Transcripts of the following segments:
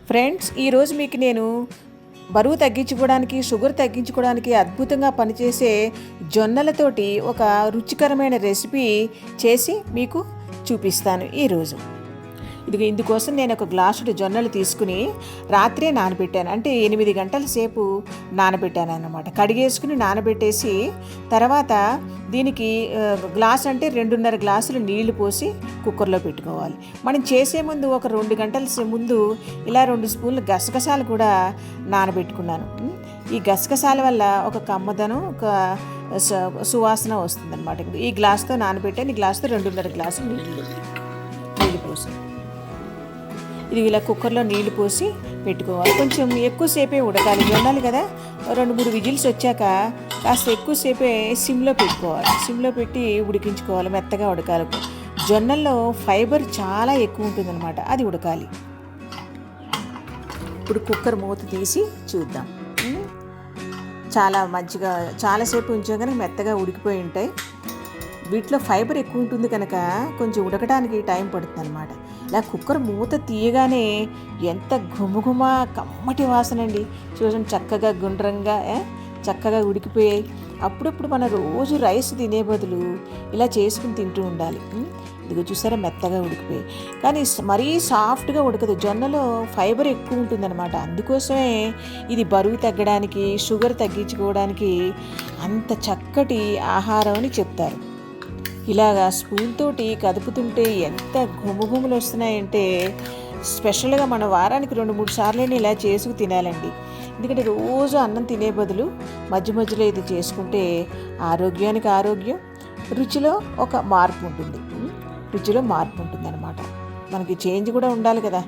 Friends, ఈరోజు మీకు నేను బరువు తగ్గించుకోవడానికి, షుగర్ తగ్గించుకోవడానికి అద్భుతంగా పనిచేసే జొన్నలతోటి ఒక రుచికరమైన రెసిపీ చేసి మీకు చూపిస్తాను ఈరోజు. ఇందుకోసం నేను ఒక గ్లాసుడు జొన్నలు తీసుకుని రాత్రే నానబెట్టాను. అంటే 8 గంటల సేపు నానబెట్టాను అన్నమాట. కడిగేసుకుని నానబెట్టేసి తర్వాత దీనికి గ్లాస్ అంటే 2.5 గ్లాసులు నీళ్లు పోసి కుక్కర్లో పెట్టుకోవాలి. మనం చేసే ముందు ఒక 2 గంటల ముందు ఇలా 2 స్పూన్లు గసగసాలు కూడా నానబెట్టుకున్నాను. ఈ గసగసాల వల్ల ఒక కమ్మదనం, ఒక సువాసన వస్తుందన్నమాట. ఈ గ్లాస్తో నానబెట్టాను. ఈ గ్లాస్తో 2.5 గ్లాసులు నీళ్ళు పోసి ఇది ఇలా కుక్కర్లో నీళ్లు పోసి పెట్టుకోవాలి. కొంచెం ఎక్కువసేపే ఉడకాలి, జొన్నలు కదా. 2-3 విజిల్స్ వచ్చాక కాస్త ఎక్కువసేపే సిమ్లో పెట్టుకోవాలి. సిమ్లో పెట్టి ఉడికించుకోవాలి, మెత్తగా ఉడకాలి. జొన్నల్లో ఫైబర్ చాలా ఎక్కువ ఉంటుందన్నమాట, అది ఉడకాలి. ఇప్పుడు కుక్కర్ మూత తీసి చూద్దాం. చాలా మంచిగా చాలాసేపు ఉంచాం కనుక మెత్తగా ఉడికిపోయి ఉంటాయి. వీటిలో ఫైబర్ ఎక్కువ ఉంటుంది కనుక కొంచెం ఉడకడానికి టైం పడుతుంది అనమాట. ఇలా కుక్కర్ మూత తీయగానే ఎంత ఘుమఘుమ కమ్మటి వాసన అండి. చూడండి, చక్కగా గుండ్రంగా చక్కగా ఉడికిపోయాయి. అప్పుడప్పుడు మన రోజు రైస్ తినే బదులు ఇలా చేసుకుని తింటూ ఉండాలి. ఇదిగో చూసారా, మెత్తగా ఉడికిపోయాయి. కానీ మరీ సాఫ్ట్గా ఉడకదు. జొన్నలో ఫైబర్ ఎక్కువ ఉంటుందన్నమాట. అందుకోసమే ఇది బరువు తగ్గడానికి, షుగర్ తగ్గించుకోవడానికి అంత చక్కటి ఆహారం అని చెప్తారు. ఇలాగా స్పూన్ తోటి కదుపుతుంటే ఎంత ఘుమఘుమలు వస్తున్నాయంటే స్పెషల్గా మన వారానికి 2-3 సార్లైనా ఇలా చేసుకు తినాలండి. ఎందుకంటే రోజు అన్నం తినే బదులు మధ్య మధ్యలో ఇది చేసుకుంటే ఆరోగ్యానికి ఆరోగ్యం, రుచిలో ఒక మార్పు ఉంటుంది. రుచిలో మార్పు ఉంటుంది అనమాట. మనకి చేంజ్ కూడా ఉండాలి కదా.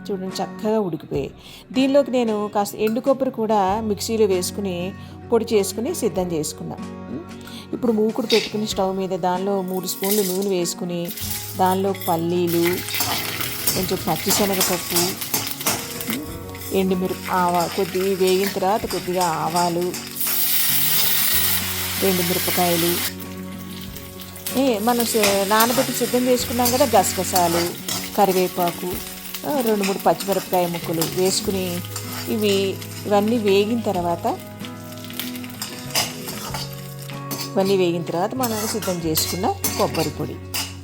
చూడండి, చక్కగా ఉడికిపోయాయి. దీనిలోకి నేను కాస్త ఎండు కొబ్బరి కూడా మిక్సీలో వేసుకుని పొడి చేసుకుని సిద్ధం చేసుకున్నాను. ఇప్పుడు మూకుడు పెట్టుకుని స్టవ్ మీద దానిలో 3 స్పూన్లు నూనె వేసుకుని దానిలో పల్లీలు, కొంచెం పచ్చిశనగపప్పు, కొద్దిగా వేగిన తర్వాత కొద్దిగా ఆవాలు, 2 మిరపకాయలు, మనం నానబెట్టి సిద్ధం చేసుకున్నాం కదా, గసగసాలు, కరివేపాకు, 2-3 పచ్చిమిరపకాయ ముక్కలు వేసుకుని ఇవన్నీ వేగిన తర్వాత మనం సిద్ధం చేసుకున్న కొబ్బరి పొడి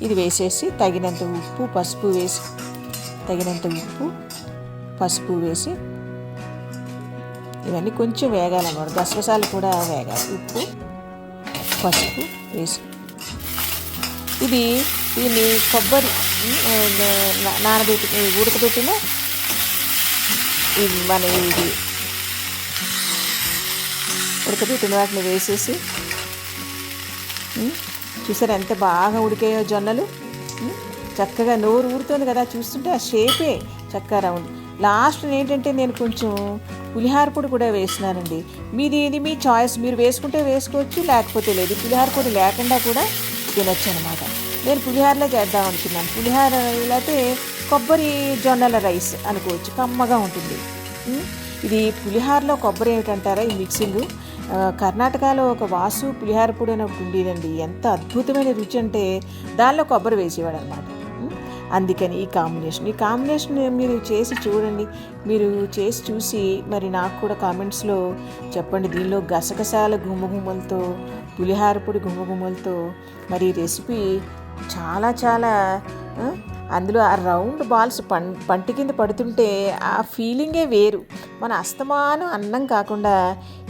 ఇది వేసేసి తగినంత ఉప్పు, పసుపు వేసి ఇవన్నీ కొంచెం వేగాలన్నమాట. గసగసాలు కూడా వేగాలి. ఉప్పు, పసుపు వేసి దీన్ని కొబ్బరి ఉడకబెట్టిన ఉడకబెట్టిన వాటిని వేసేసి చూసారా ఎంత బాగా ఉడికాయో జొన్నలు. చక్కగా నోరు ఊరుతుంది కదా, చూస్తుంటే ఆ షేపే చక్కగా రౌండ్. లాస్ట్ ఏంటంటే నేను కొంచెం పులిహార పొడి కూడా వేసినానండి. ఇది మీ చాయిస్, మీరు వేసుకుంటే వేసుకోవచ్చు, లేకపోతే లేదు. పులిహార పొడి లేకుండా కూడా తినొచ్చు అనమాట. నేను పులిహారలో చేద్దాం అనుకున్నాను. పులిహార లేకపోతే కొబ్బరి జొన్నల రైస్ అనుకోవచ్చు, కమ్మగా ఉంటుంది. ఇది పులిహారలో కొబ్బరి ఏమిటంటారా, ఈ మిక్సింగ్ కర్ణాటకలో ఒక వాసు పులిహార పొడి అని ఒకటి ఉండేదండి. ఎంత అద్భుతమైన రుచి అంటే దానిలో కొబ్బరి వేసేవాడు అనమాట. అందుకని ఈ కాంబినేషన్ మీరు చేసి చూడండి. మీరు చేసి చూసి మరి నాకు కూడా కామెంట్స్లో చెప్పండి. దీనిలో గసగసాల గుమగుమలతో, పులిహార పొడి గుమగుమలతో మరి రెసిపీ చాలా చాలా అందులో ఆ రౌండ్ బాల్స్ పంటి కింద పడుతుంటే ఆ ఫీలింగే వేరు. మన అస్తమానం అన్నం కాకుండా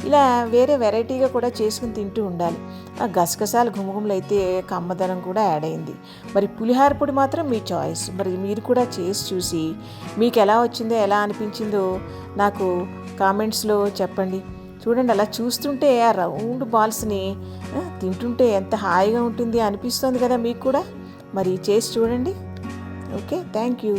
ఇలా వేరే వెరైటీగా కూడా చేసుకుని తింటూ ఉండాలి. ఆ గసగసాల గుమగుమలు అయితే కమ్మదనం కూడా యాడ్ అయింది. మరి పులిహార పొడి మాత్రం మీ చాయిస్. మరి మీరు కూడా చేసి చూసి మీకు ఎలా వచ్చిందో, ఎలా అనిపించిందో నాకు కామెంట్స్లో చెప్పండి. చూడండి, అలా చూస్తుంటే ఆ రౌండ్ బాల్స్ని తింటుంటే ఎంత హాయిగా ఉంటుంది అనిపిస్తుంది కదా మీకు కూడా. మరి చేసి చూడండి. Okay, thank you.